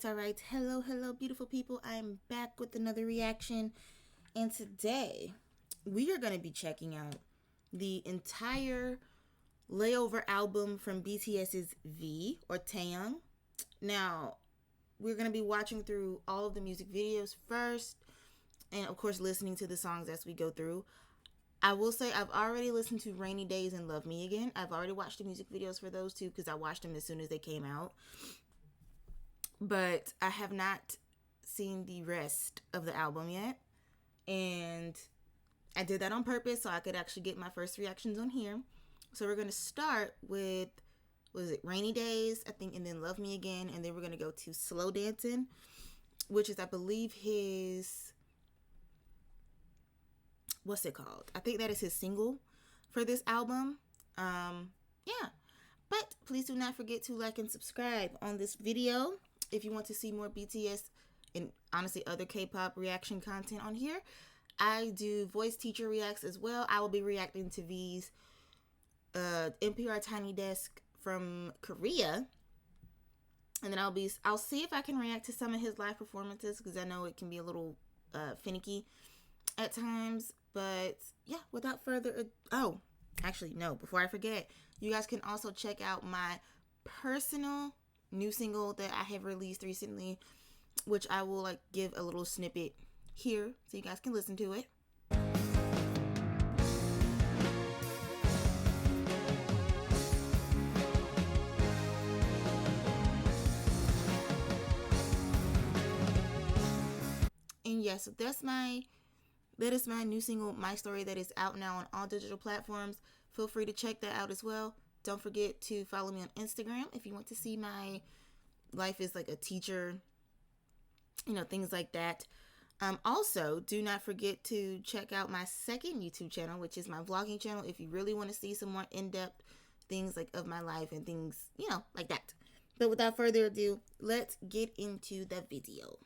All right. Hello, beautiful people. I'm back with another reaction. And today, we are going to be checking out the entire Layover album from BTS's V, or Taeyang. Now, we're going to be watching through all of the music videos first, and of course, listening to the songs as we go through. I will say I've already listened to Rainy Days and Love Me Again. I've already watched the music videos for those two because I watched them as soon as they came out. But I have not seen the rest of the album yet. And I did that on purpose so I could actually get my first reactions on here. So we're going to start with, Rainy Days, I think, and then Love Me Again. And then we're going to go to Slow Dancing, which is, I believe, his... what's it called? I think that is his single for this album. Yeah. But please do not forget to like and subscribe on this video if you want to see more BTS and honestly other K-pop reaction content on here. I do voice teacher reacts as well. I will be reacting to V's NPR Tiny Desk from Korea. And then I'll see if I can react to some of his live performances because I know it can be a little finicky at times. But yeah, without further ado, before I forget, you guys can also check out my personal new single that I have released recently, which I will give a little snippet here so you guys can listen to it. And yes, that is my new single, My Story, that is out now on all digital platforms. Feel free to check that out as well. Don't forget to follow me on Instagram if you want to see my life as a teacher, things like that. Also, do not forget to check out my second YouTube channel, which is my vlogging channel, if you really want to see some more in-depth things of my life and things, like that. But without further ado, let's get into the video.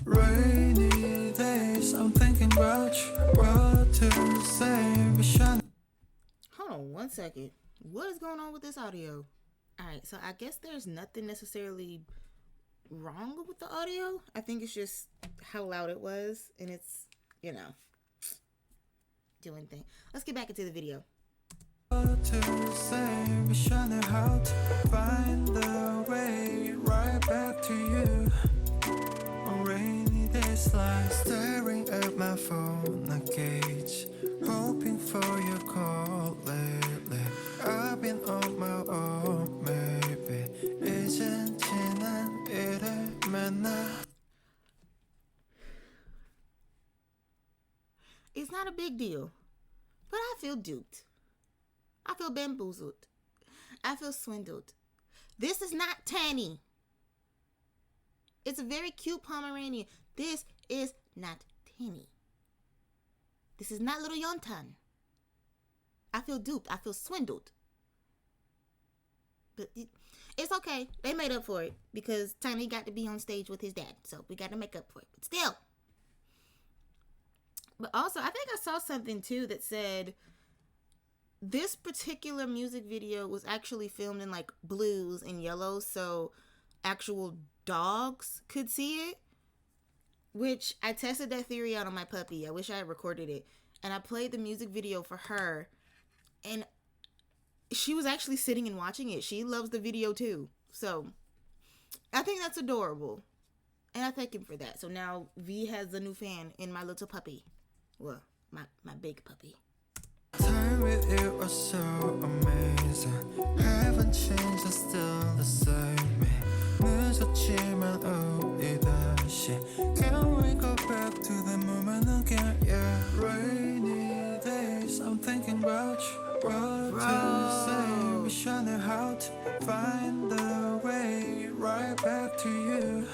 Rainy days, I'm thinking about what to say. Hold on one second. What is going on with this audio? Alright, so I guess there's nothing necessarily wrong with the audio. I think it's just how loud it was, and it's, doing thing. Let's get back into the video. What to say, wish I knew how to find the way right back to you. On rainy days like staring at my phone, I gauge, hoping for your call lately. I've been on my own, maybe 이젠 지난 일을 만나. It's not a big deal, but I feel duped. I feel bamboozled. I feel swindled. This is not Tanny. It's a very cute Pomeranian. This is not Tanny. This is not little Yontan. I feel duped. I feel swindled. But it's okay. They made up for it because Tiny got to be on stage with his dad. So we got to make up for it. But still. But also, I think I saw something too that said this particular music video was actually filmed in blues and yellows, so actual dogs could see it. Which I tested that theory out on my puppy. I wish I had recorded it. And I played the music video for her, and she was actually sitting and watching it. She loves the video too. So I think that's adorable. And I thank him for that. So now V has a new fan in my little puppy. Well, my big puppy. Time with you was so amazing. Haven't changed, I'm still the same. 늦었지만 우리 다시. Can we go back to the moment again? Yeah. Rainy days, I'm thinking about you. What to say? Wish I knew how to find the way right back to you.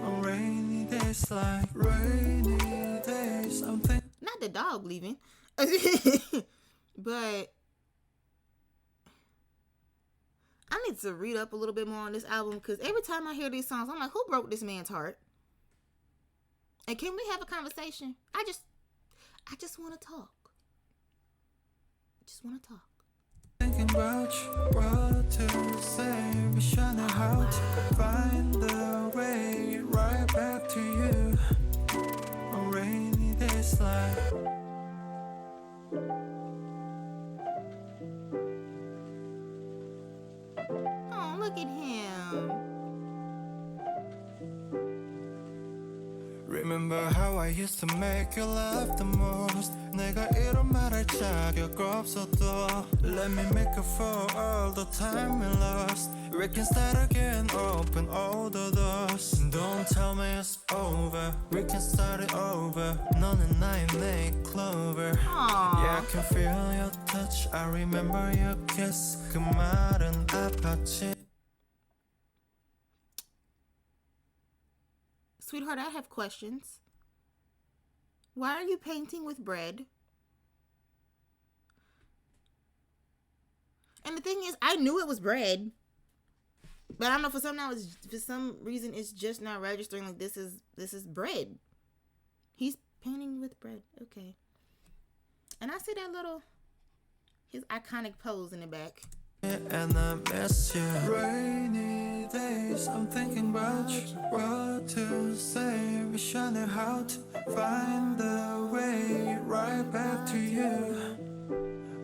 On rainy days. days like rainy days. I'm thinking. Not the dog leaving. But I need to read up a little bit more on this album, because every time I hear these songs, I'm like, who broke this man's heart? And can we have a conversation? I just want to talk. Just want to talk. Thinking about what to say, wish I knew how to find the way right back to you on rainy days like. Oh, look at him. Remember how I used to make you laugh the most. 내가 이런 말할 자격 없어도 Let me make up for all the time we lost. We can start again, open all the doors. Don't tell me it's over, we can start it over. 너는 나의 내 clover. Yeah, I can feel your touch, I remember your kiss. 그 말은 아팠지. Sweetheart, I have questions. Why are you painting with bread? And the thing is, I knew it was bread, but I don't know, for some reason it's just not registering. Like this is bread. He's painting with bread. Okay. And I see his iconic pose in the back. And I miss you. Rainy days, I'm thinking about you. What to say, wish I knew how to find the way right back to you.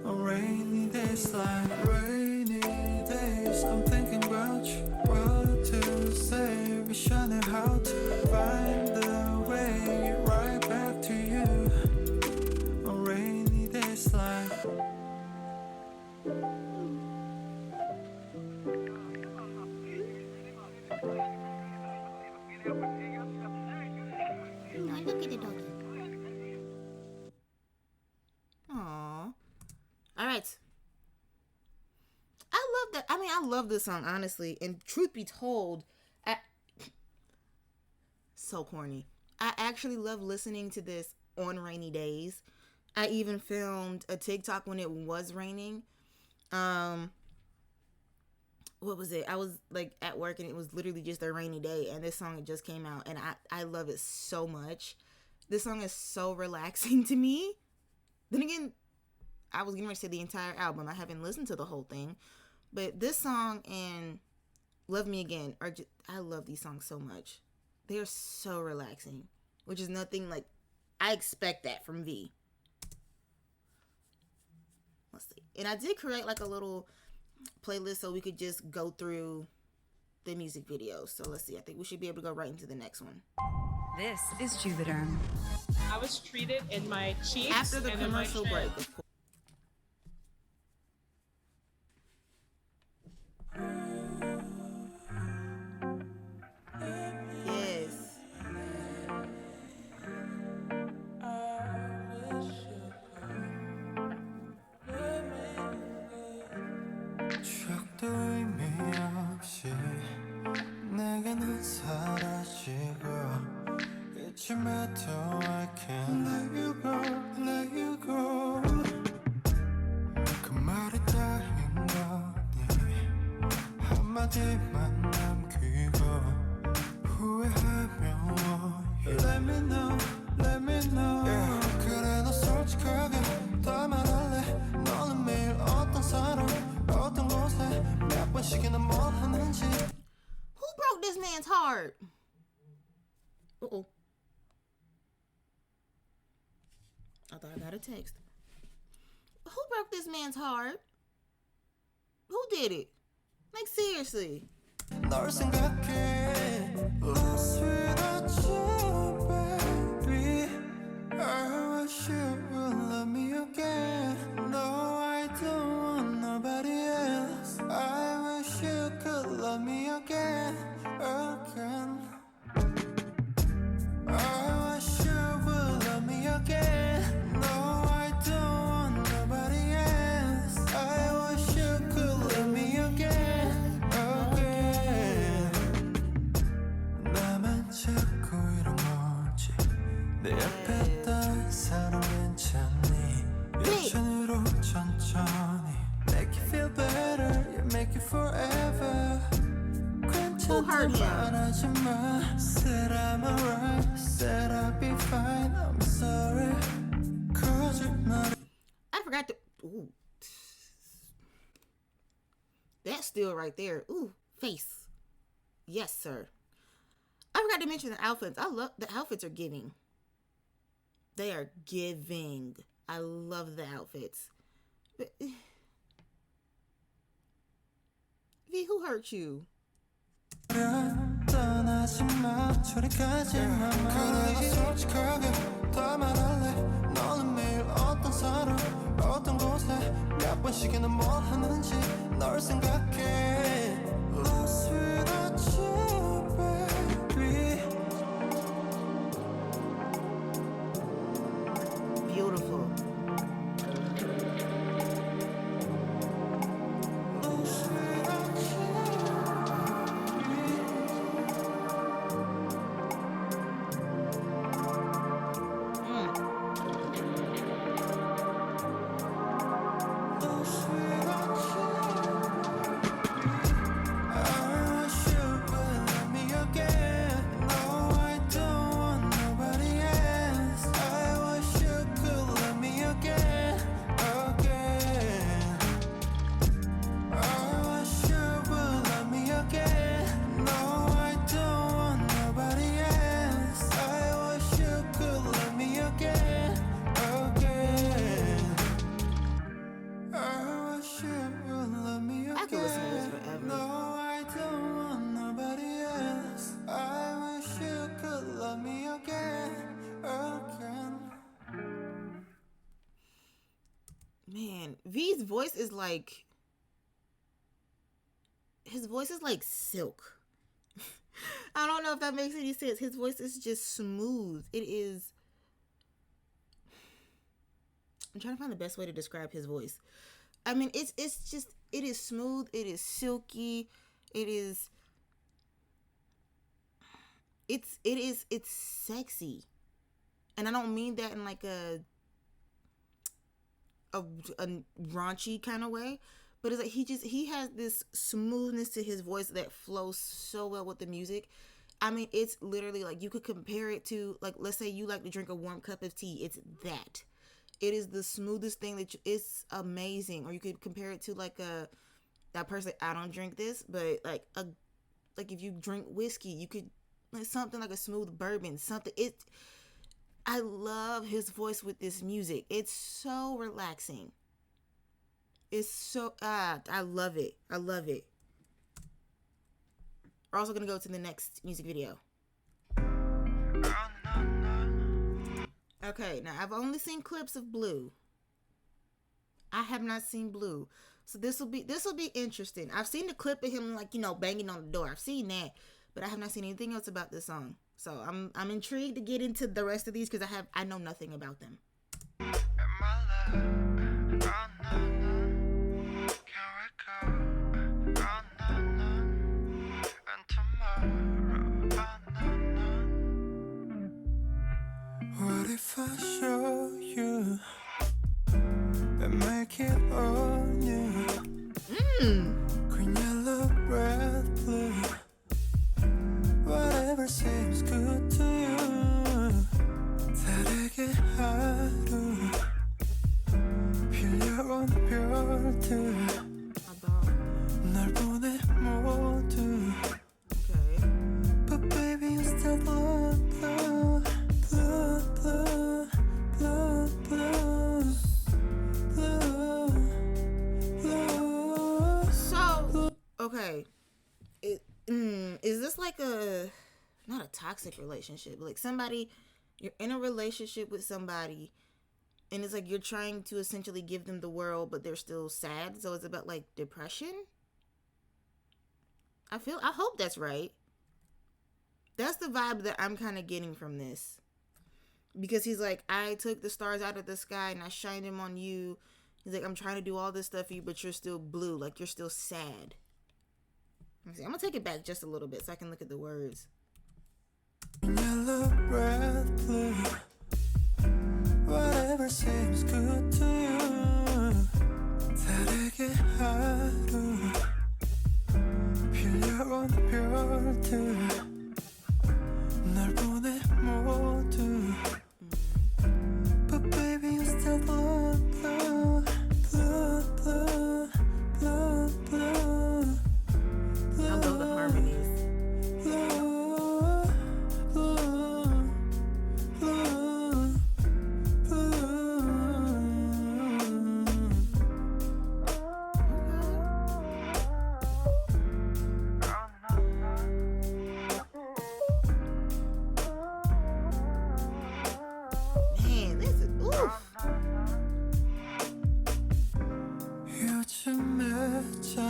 On rainy days like rainy days, I'm thinking about you. What to say, wish I knew how to find the way right back to you. On rainy days like. Look at the doggy. Aww. Alright. I love that. I mean, I love this song, honestly. And truth be told, so corny. I actually love listening to this on rainy days. I even filmed a TikTok when it was raining. What was it? I was like at work and it was literally just a rainy day and this song just came out and I love it so much. This song is so relaxing to me. Then again, I was getting ready to say the entire album. I haven't listened to the whole thing. But this song and Love Me Again are just, I love these songs so much. They are so relaxing, which is nothing like, I expect that from V. Let's see. And I did create like a little playlist so we could just go through the music videos. So let's see. I think we should be able to go right into the next one. This is Juvederm. I was treated in my cheeks After the and in my commercial chin. break, of course. Yes. 추억도 의미 없이 내게는 사라지고 이쯤에도 I can't let you go, let you go. 그 말이 다인 거니 한마디만 남기고 후회하며 Let me know, let me know. Yeah. 그래 너 솔직하게 다 말할래. 너는 매일 어떤 사람 어떤 곳에 몇 번씩이나 뭘 하는지. Who broke this man's heart? Uh-oh. I thought I got a text. Who broke this man's heart? Who did it? Like, seriously. 널 생각해 Lost without you, baby. I wish you would love me again. No, I don't want nobody else. I wish you could love me again, again. I wish you would love me again. No, I don't want nobody else. I wish you could love me again, again. 나만 찾고 이런 거 who hurt him? 말하지마. Said I'm alright. Said I'll be fine. I'm sorry. 거짓말. I forgot to. Ooh. That's still right there. Ooh, face. Yes, sir. I forgot to mention the outfits. I love the outfits are giving. They are giving. I love the outfits. But, V, who hurt you? 떠나지마. 저리까지만 말해. 솔직하게 다 말할래. 너는 매일 어떤 사람 어떤 곳에 몇 번씩이나 뭘 하는지 널 생각해. Lost without you, baby. Beautiful. Lost without I could listen to this forever. No, I don't want nobody else. I wish you could love me again, again. Man, V's voice is like. His voice is like silk. I don't know if that makes any sense. His voice is just smooth. It is. I'm trying to find the best way to describe his voice. I mean, it is smooth. It is silky. It's sexy. And I don't mean that in like a raunchy kind of way, but it's like he has this smoothness to his voice that flows so well with the music. I mean, it's literally like you could compare it to, like, let's say you like to drink a warm cup of tea. It's that. It is the smoothest thing it's amazing. Or you could compare it to like that person. I don't drink this, but like if you drink whiskey, you could like something like a smooth bourbon. I love his voice with this music. It's so relaxing. It's so I love it. I love it. We're also gonna go to the next music video. Okay, now I've only seen clips of Blue. I have not seen Blue. So this will be interesting. I've seen the clip of him like, banging on the door. I've seen that, but I have not seen anything else about this song. So I'm intrigued to get into the rest of these because I know nothing about them. What if I show you and make it on you? Green, yellow, red, blue. Whatever seems good to you. 다르게 하루 빌려온 별들 날 보내 모두. Okay. But baby you still blue, blue, blue, blue, blue, blue, blue, blue. So, okay. Is this like not a toxic relationship, but like you're in a relationship with somebody and it's like you're trying to essentially give them the world, but they're still sad. So it's about like depression. I hope that's right. That's the vibe that I'm kind of getting from this. Because he's like, I took the stars out of the sky and I shined them on you. He's like, I'm trying to do all this stuff for you, but you're still blue. Like, you're still sad. I'm going to take it back just a little bit so I can look at the words. Yellow, red, blue. Whatever seems good to you. 다르게 하루 빌려온 별들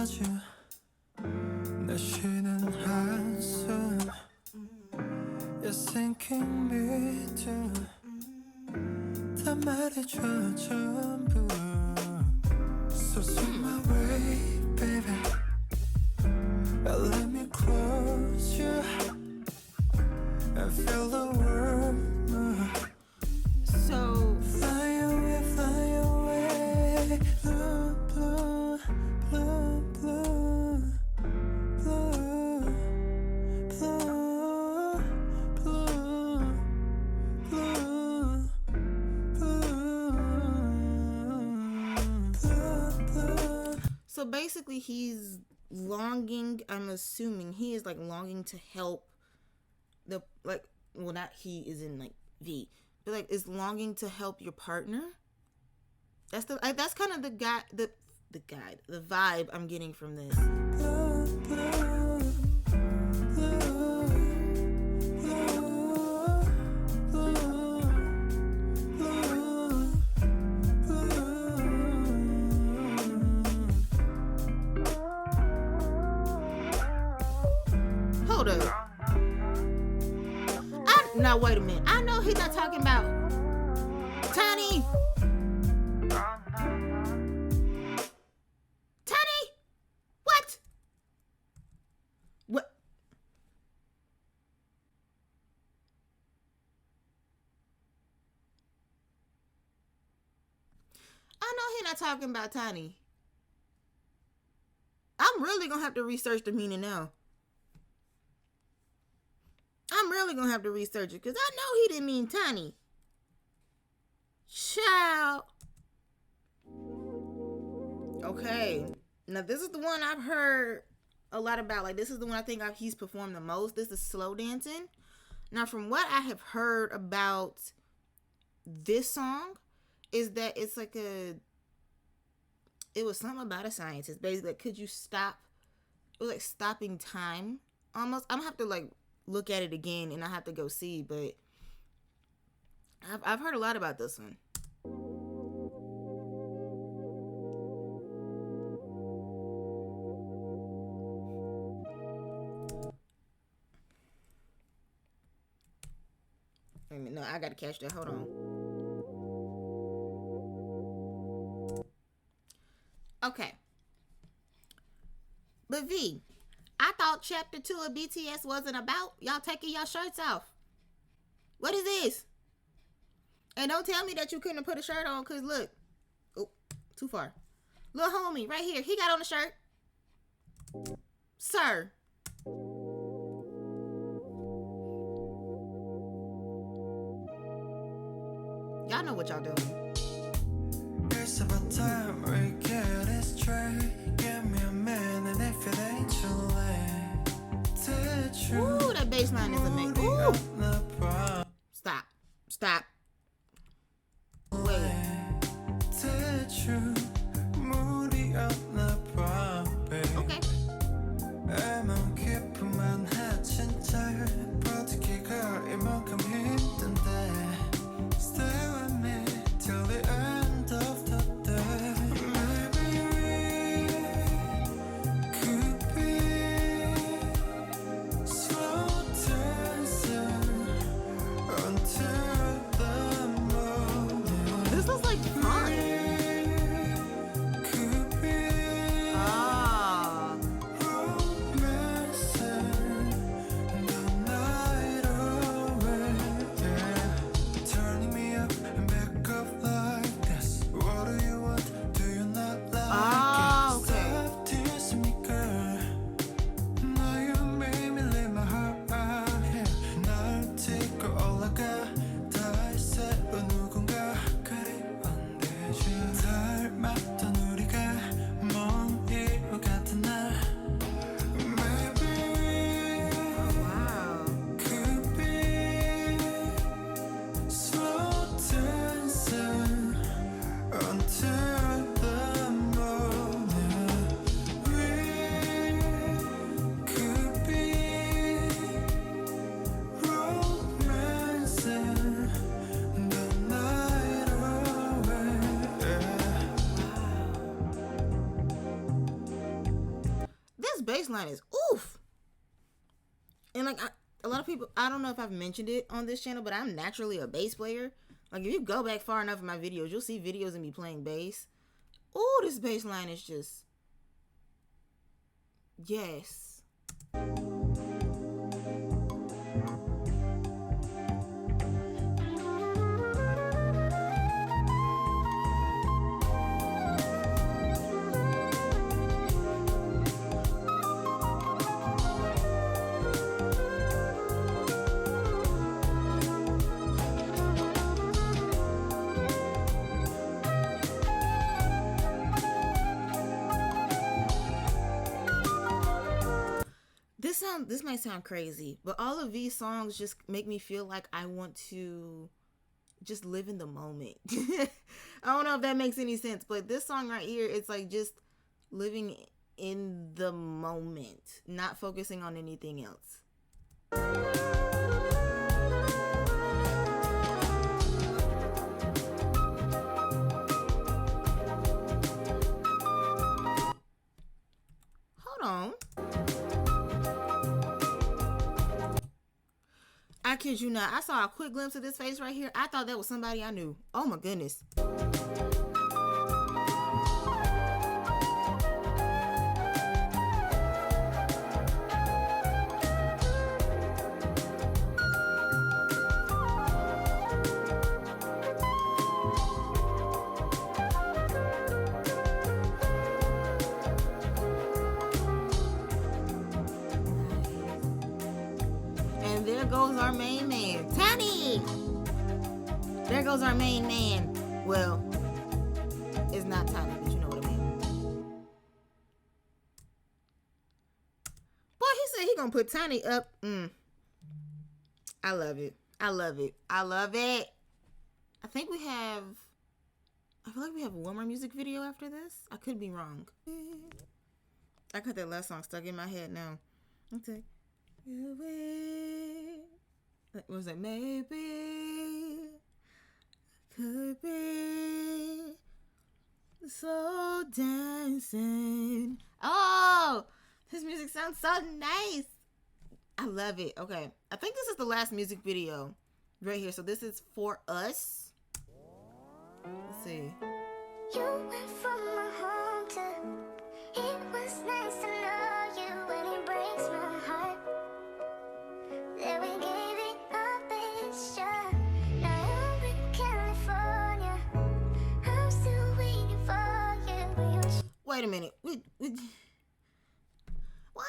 아주 내 쉬는 한숨 You're sinking me too 다 말해줘 전부 So swing my way baby Let me close you And feel the world move So Fly away, blue, blue, blue, blue, blue, blue, blue, blue. so basically he's longing, I'm assuming he is like longing to help the, like, well, not he is in like V, but like is longing to help your partner. That's the, that's kind of the guy, the vibe I'm getting from this. Hold up. Now wait a minute. I know he's not talking about Tiny. Tiny? What? What? I know he's not talking about Tiny. I'm really gonna have to research the meaning now. I'm really gonna have to research it because I know he didn't mean Tiny. Child. Okay. Now this is the one I've heard a lot about. Like, this is the one I think he's performed the most. This is Slow Dancing. Now, from what I have heard about this song, is that it's like it was something about a scientist. Basically, like, could you stop? It was like stopping time almost. I'm gonna have to like look at it again and I have to go see, but I've heard a lot about this one. Wait a minute, no, I gotta catch that. Hold on. Okay. But V, I thought chapter 2 of BTS wasn't about y'all taking y'all shirts off. What is this? And don't tell me that you couldn't have put a shirt on, because look. Oh, too far. Little homie, right here. He got on a shirt. Sir. Y'all know what y'all doing. It's about time we get it straight. Give me a minute if it ain't too late. Ooh, that bass line is amazing. Ooh. Stop. Stop. Wait. Okay. Stay with me till the end of the day. Maybe we could be slow dancing until the morning. This is like fun. Could be romancing the night away. Yeah. Turning me up and back up like this. What do you want? Do you not like it? Okay. Stop teasing me, girl. Now you made me lay my heart out here. 날 딛고 올라가. 다 했어. 누군가 그리 안 되지. bass line is oof. And like a lot of people, I don't know if I've mentioned it on this channel, but I'm naturally a bass player. Like if you go back far enough in my videos, you'll see videos of me playing bass. Oh, this bass line is just, yes. This might sound crazy, but all of these songs just make me feel like I want to just live in the moment. I don't know if that makes any sense, but this song right here, it's like just living in the moment, not focusing on anything else. Hold on. I kid you not. I saw a quick glimpse of this face right here. I thought that was somebody I knew. Oh my goodness. And there goes our main man, Tiny. There goes our main man. Well, it's not Tiny, but you know what I mean. Boy, he said he gonna put Tiny up. I love it. I love it. I love it. I think we have, I feel like we have one more music video after this. I could be wrong. I got that last song stuck in my head now. Okay. What was it? Maybe could be slow dancing. Oh, this music sounds so nice. I love it. Okay, I think this is the last music video right here. So this is For Us. Let's see. You went from my home to, it was nice to know you, and it breaks my heart that we gave it our best shot. Now I'm in California, I'm still waiting for you. Wait a minute. Why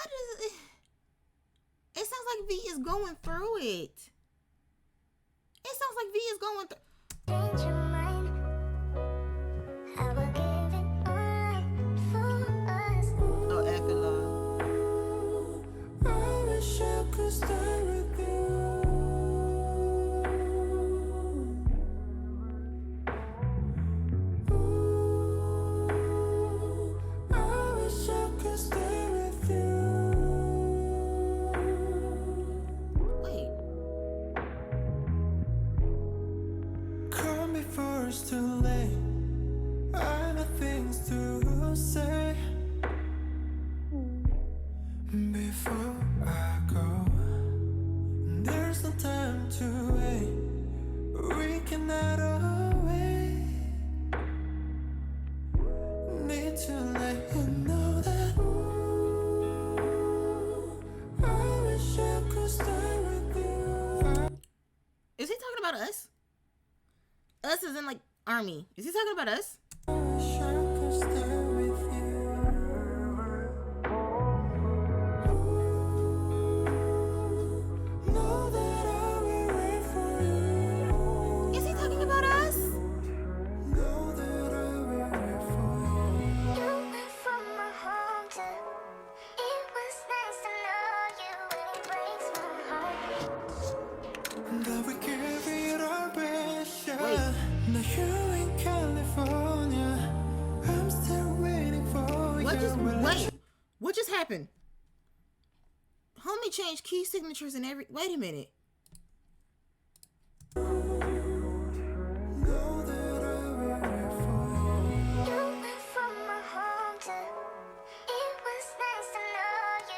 does it? It sounds like V is going through it. It sounds like V is going through. Change your mind. I will give it all up for us. Oh, epilogue. I wish I could stay with you. I wish I could stay with you. Wait. Call me before it's too late. I have things to say before I go. There's no time to wait. We cannot wait. Need to let you know that I wish I could stay with you. Is he talking about us? Us is in like army. Is he talking about us? I wish I could stay with you. Know that I will wait for you. Is he talking about us? Know that I will wait for You went from my home to, it was nice to know you, and it breaks my heart. you. That we gave it our best shot. Wait. Now you in California, I'm still waiting for What you. just Well, wait? What just happened? Homie changed key signatures and every. Wait a minute. know that I will wait for You went from my home to, it was nice to know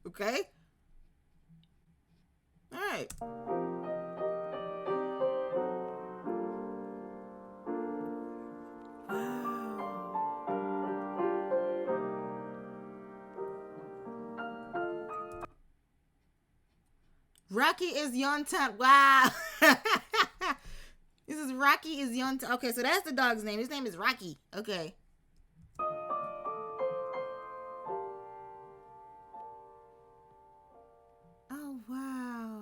Okay? All right. Rocky is Yontan. Wow. This is Rocky is Yontan. Okay, so that's the dog's name. His name is Rocky. Okay. Oh, wow.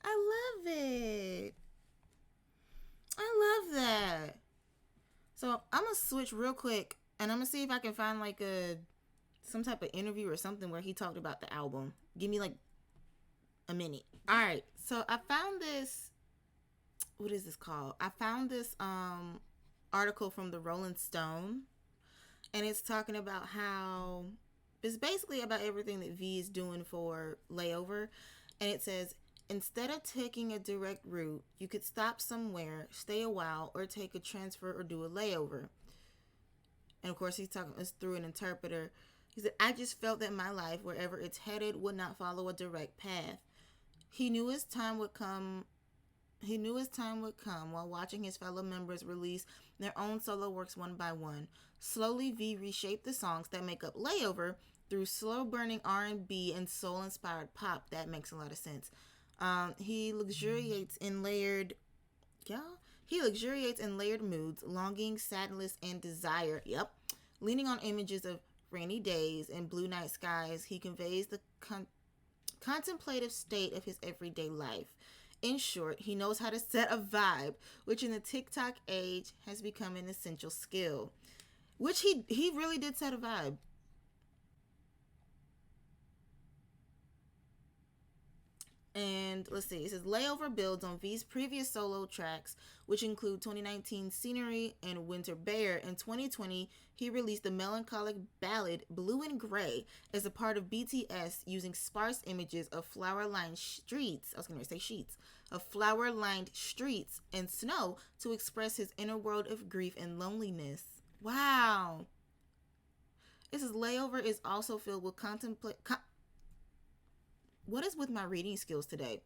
I love it. I love that. So I'm going to switch real quick and I'm going to see if I can find like some type of interview or something where he talked about the album. Give me like a minute. All right. So I found this. What is this called? I found this article from the Rolling Stone, and it's talking about how it's basically about everything that V is doing for Layover. And it says, instead of taking a direct route, you could stop somewhere, stay a while, or take a transfer or do a layover. And of course, he's talking us through an interpreter. He said, I just felt that my life, wherever it's headed, would not follow a direct path. He knew his time would come while watching his fellow members release their own solo works one by one. Slowly, V reshaped the songs that make up Layover through slow-burning R&B and soul-inspired pop. That makes a lot of sense. He luxuriates in layered moods, longing, sadness, and desire. Yep. Leaning on images of rainy days and blue night skies, he conveys the contemplative state of his everyday life. In short, he knows how to set a vibe, which in the TikTok age has become an essential skill. Which he really did set a vibe. And let's see, it says Layover builds on V's previous solo tracks, which include 2019 Scenery and Winter Bear. In 2020, he released the melancholic ballad Blue and Gray as a part of BTS, using sparse images of flower-lined streets. I was going to say sheets. Of flower-lined streets and snow to express his inner world of grief and loneliness. Wow. It says Layover is also filled with what is with my reading skills today?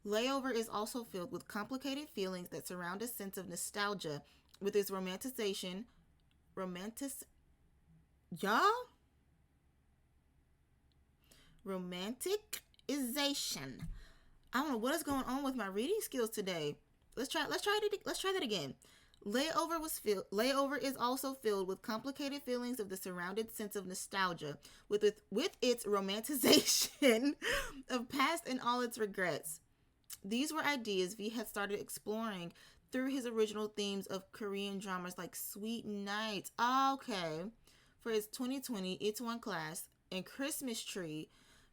Layover is also filled with complicated feelings that surround a sense of nostalgia with its romanticization. I don't know what is going on with my reading skills today. Let's try that again. Layover is also filled with complicated feelings of the surrounded sense of nostalgia with its romanticization of past and all its regrets. These were ideas V had started exploring through his original themes of Korean dramas like Sweet Nights, for his 2020 It's One Class, and Christmas Tree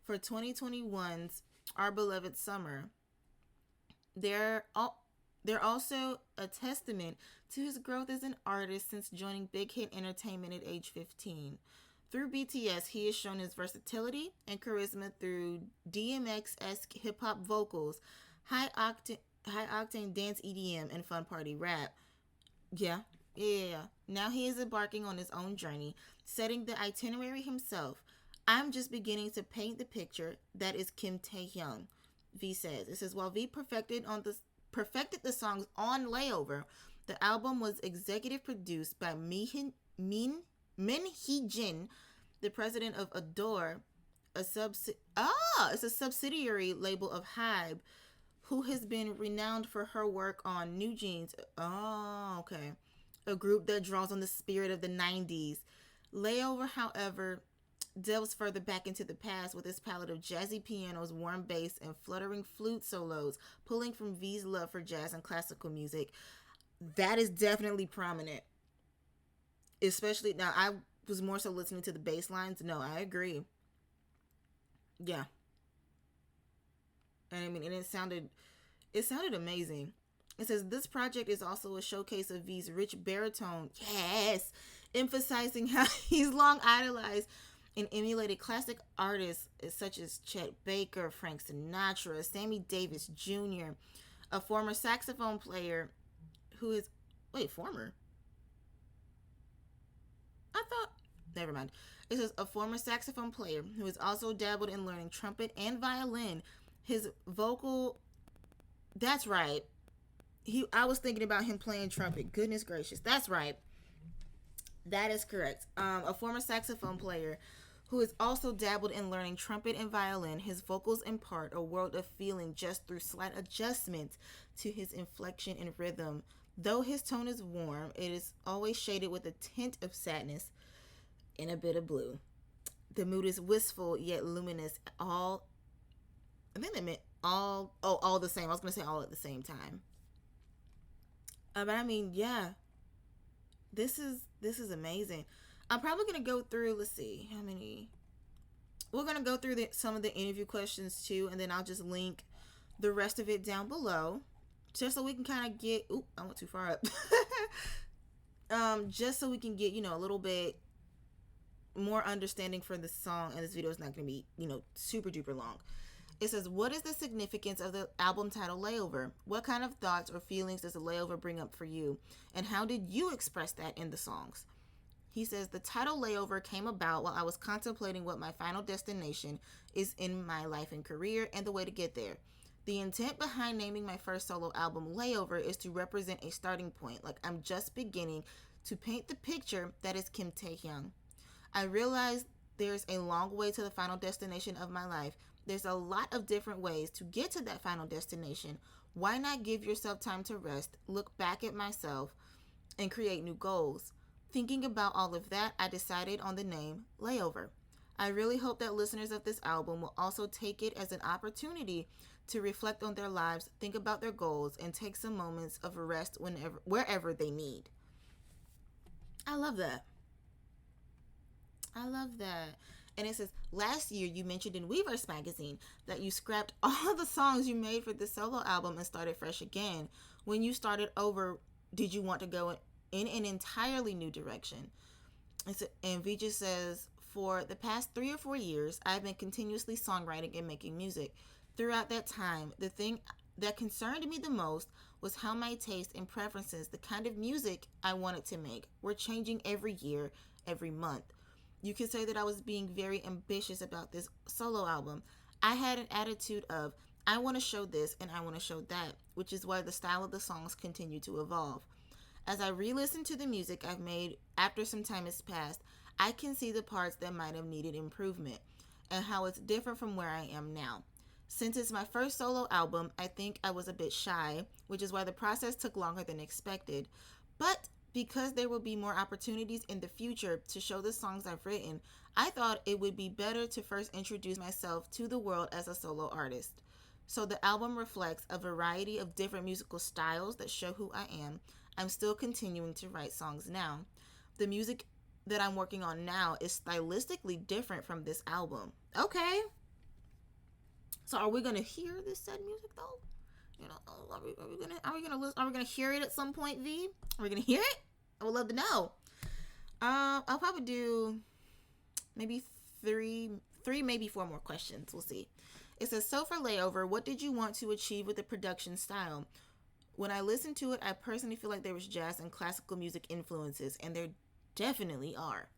for 2021's Our Beloved Summer. They're also a testament to his growth as an artist since joining Big Hit Entertainment at age 15. Through BTS, he has shown his versatility and charisma through DMX-esque hip-hop vocals, high-octane dance EDM, and fun party rap. Yeah. Now he is embarking on his own journey, setting the itinerary himself. I'm just beginning to paint the picture that is Kim Taehyung, V says. It says, while V perfected the songs on Layover, the album was executive produced by Min Hee-jin, the president of Adore, it's a subsidiary label of Hybe, who has been renowned for her work on New Jeans. A group that draws on the spirit of the 90s. Layover, however, delves further back into the past with its palette of jazzy pianos, warm bass, and fluttering flute solos, pulling from V's love for jazz and classical music. That is definitely prominent. Especially, now I was more so listening to the bass lines. No, I agree. Yeah. And I mean, and it sounded amazing. It says, this project is also a showcase of V's rich baritone. Yes! Emphasizing how he's long idolized and emulated classic artists such as Chet Baker, Frank Sinatra, Sammy Davis Jr., a former saxophone player who is... Wait, former? I thought... never mind. It says a former saxophone player who has also dabbled in learning trumpet and violin. His vocal, that's right. I was thinking about him playing trumpet. Goodness gracious, that's right. That is correct. A former saxophone player who has also dabbled in learning trumpet and violin. His vocals impart a world of feeling just through slight adjustments to his inflection and rhythm. Though his tone is warm, it is always shaded with a tint of sadness and a bit of blue. The mood is wistful yet luminous. I think they meant all the same. I was gonna say all at the same time. But I mean, yeah, this is amazing. I'm probably gonna go through. Let's see how many. We're gonna go through some of the interview questions too, and then I'll just link the rest of it down below, just so we can kind of get. Oop, I went too far up. Just so we can get a little bit more understanding for the song, and this video is not gonna be super duper long. It says, what is the significance of the album title Layover? What kind of thoughts or feelings does the layover bring up for you? And how did you express that in the songs? He says, the title Layover came about while I was contemplating what my final destination is in my life and career and the way to get there. The intent behind naming my first solo album Layover is to represent a starting point, like I'm just beginning to paint the picture that is Kim Taehyung. I realize there's a long way to the final destination of my life. There's a lot of different ways to get to that final destination. Why not give yourself time to rest, look back at myself, and create new goals? Thinking about all of that, I decided on the name Layover. I really hope that listeners of this album will also take it as an opportunity to reflect on their lives, think about their goals, and take some moments of rest wherever they need. I love that. I love that. And it says, last year you mentioned in Weverse magazine that you scrapped all the songs you made for this solo album and started fresh again. When you started over, did you want to go in an entirely new direction? And Vijay says, for the past 3 or 4 years, I've been continuously songwriting and making music. Throughout that time, the thing that concerned me the most was how my taste and preferences, the kind of music I wanted to make, were changing every year, every month. You could say that I was being very ambitious about this solo album. I had an attitude of, I want to show this and I want to show that, which is why the style of the songs continue to evolve. As I re-listen to the music I've made after some time has passed, I can see the parts that might have needed improvement and how it's different from where I am now. Since it's my first solo album, I think I was a bit shy, which is why the process took longer than expected. But because there will be more opportunities in the future to show the songs I've written, I thought it would be better to first introduce myself to the world as a solo artist. So the album reflects a variety of different musical styles that show who I am. I'm still continuing to write songs now. The music that I'm working on now is stylistically different from this album. Okay. So are we gonna hear this said music though? Are we gonna hear it at some point, V? Are we gonna hear it? I would love to know. I'll probably do maybe three, maybe 4 more questions. We'll see. It says, so for Layover, what did you want to achieve with the production style? When I listen to it, I personally feel like there was jazz and classical music influences, and there definitely are.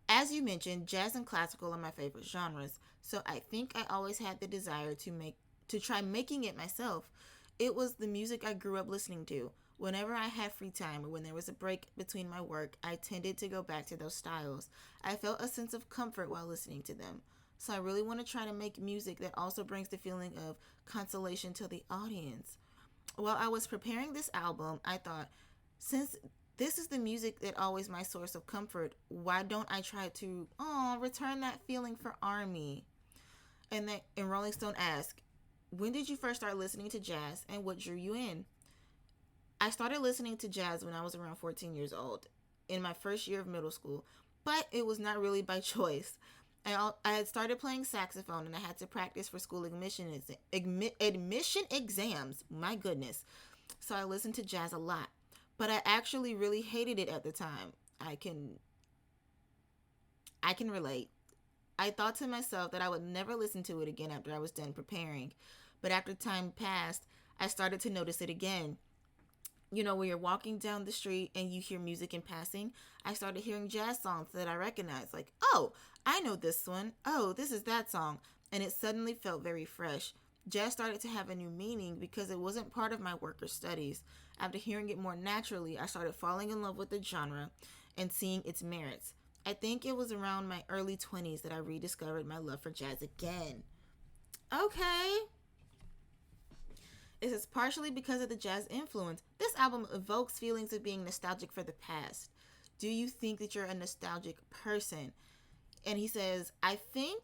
As you mentioned, jazz and classical are my favorite genres, so I think I always had the desire to try making it myself. It was the music I grew up listening to. Whenever I had free time or when there was a break between my work, I tended to go back to those styles. I felt a sense of comfort while listening to them. So I really want to try to make music that also brings the feeling of consolation to the audience. While I was preparing this album, I thought, since this is the music that always my source of comfort, why don't I try to return that feeling for Army? And Rolling Stone asked, when did you first start listening to jazz and what drew you in? I started listening to jazz when I was around 14 years old, in my first year of middle school, but it was not really by choice. I had started playing saxophone and I had to practice for school admission exams. My goodness. So I listened to jazz a lot, but I actually really hated it at the time. I can relate. I thought to myself that I would never listen to it again after I was done preparing, but after time passed, I started to notice it again. When you're walking down the street and you hear music in passing, I started hearing jazz songs that I recognized. Like, oh, I know this one. Oh, this is that song. And it suddenly felt very fresh. Jazz started to have a new meaning because it wasn't part of my work or studies. After hearing it more naturally, I started falling in love with the genre and seeing its merits. I think it was around my early 20s that I rediscovered my love for jazz again. Okay. It is partially because of the jazz influence. This album evokes feelings of being nostalgic for the past. Do you think that you're a nostalgic person? And he says, I think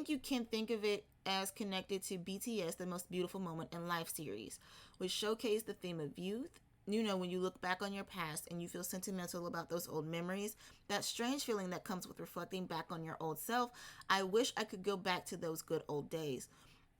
you can think of it as connected to BTS, The Most Beautiful Moment in Life series, which showcased the theme of youth. When you look back on your past and you feel sentimental about those old memories, that strange feeling that comes with reflecting back on your old self. I wish I could go back to those good old days.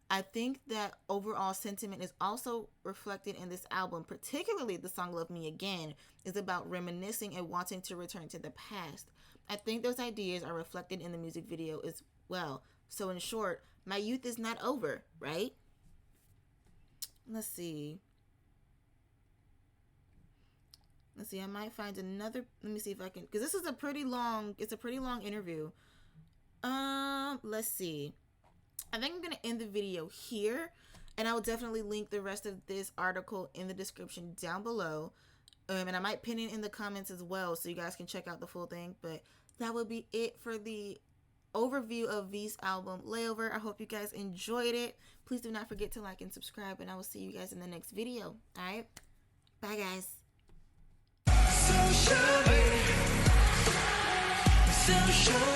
I think that overall sentiment is also reflected in this album, particularly the song Love Me Again is about reminiscing and wanting to return to the past. I think those ideas are reflected in the music video as well. So in short, my youth is not over, right? Let's see, I might find another, let me see if I can, because this is a pretty long interview. Let's see. I think I'm going to end the video here, and I will definitely link the rest of this article in the description down below. And I might pin it in the comments as well so you guys can check out the full thing. But that would be it for the overview of V's album, Layover. I hope you guys enjoyed it. Please do not forget to like and subscribe, and I will see you guys in the next video. All right? Bye, guys. So shy, so shy.